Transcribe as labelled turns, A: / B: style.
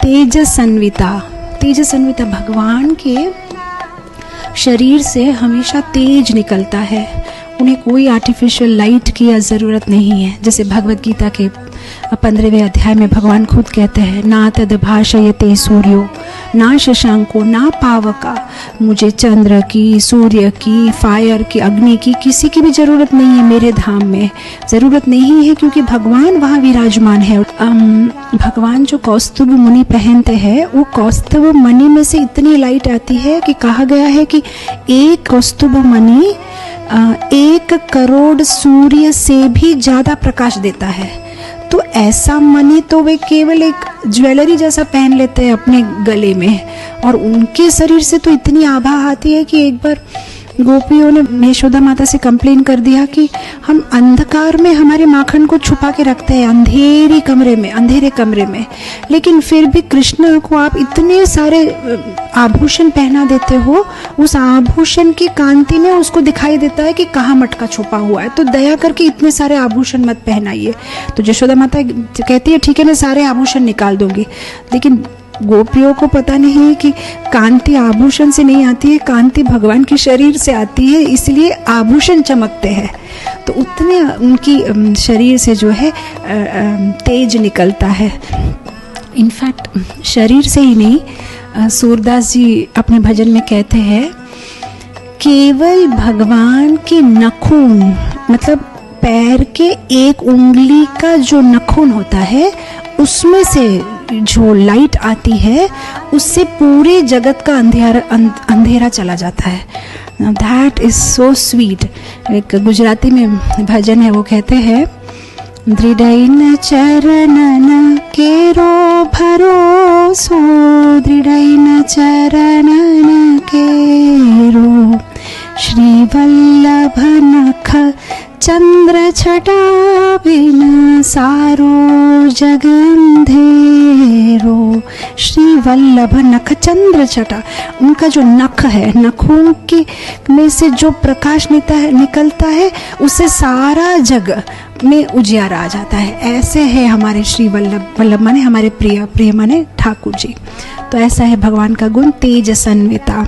A: तेजसन्विता। तेजसन्विता, भगवान के शरीर से हमेशा तेज निकलता है, उन्हें कोई आर्टिफिशियल लाइट की ज़रूरत नहीं है। जैसे भगवत गीता के 15वें अध्याय में भगवान खुद कहते हैं, ना तद भाषयते सूर्यो ना शशांको ना पावका, मुझे चंद्र की, सूर्य की, फायर की, अग्नि की, किसी की भी ज़रूरत नहीं है मेरे धाम में। ज़रूरत नहीं है क्योंकि भगवान वहाँ विराजमान है। भगवान जो कौस्तुभ मणि पहनते हैं, वो कौस्तुभ मणि में से इतनी लाइट आती है कि कहा गया है कि एक कौस्तुभ मणि 1 करोड़ सूर्य से भी ज़्यादा प्रकाश देता है। तो ऐसा मणि तो वे केवल एक ज्वेलरी जैसा पहन लेते हैं अपने गले में, और उनके शरीर से तो इतनी आभा आती है कि एक बार गोपियों ने यशोदा माता से कंप्लेन कर दिया कि हम अंधकार में हमारे माखन को छुपा के रखते हैं, अंधेरे कमरे में, लेकिन फिर भी कृष्ण को आप इतने सारे आभूषण पहना देते हो, उस आभूषण की कांति में उसको दिखाई देता है कि कहाँ मटका छुपा हुआ है। तो दया करके इतने सारे आभूषण मत पहनाइए। तो यशोदा माता कहती है ठीक है, मैं सारे आभूषण निकाल दूंगी, लेकिन गोपियों को पता नहीं कि कांति आभूषण से नहीं आती है, कांति भगवान के शरीर से आती है, इसलिए आभूषण चमकते हैं। तो उतने उनकी शरीर से जो है तेज निकलता है। इनफैक्ट शरीर से ही नहीं, सूरदास जी अपने भजन में कहते हैं, केवल भगवान के नखून, मतलब पैर के एक उंगली का जो नखून होता है, उसमें से जो लाइट आती है, उससे पूरे जगत का अंधेरा चला जाता है। That is so sweet. एक गुजराती में भजन है, वो कहते हैं, दृढ़इन चरणन केरो भरोसो, दृढ़इन चरणन केरो, श्री वल्लभ नख चंद्र छटा बिन सारो जग अंधेरो। श्री वल्लभ नख चंद्र छटा, उनका जो नख है, नखों के में से जो प्रकाश निकलता है, उससे सारा जग में उजियारा आ जाता है। ऐसे है हमारे श्री वल्लभ माने हमारे प्रिय माने ठाकुर जी। तो ऐसा है भगवान का गुण तेजसन्विता।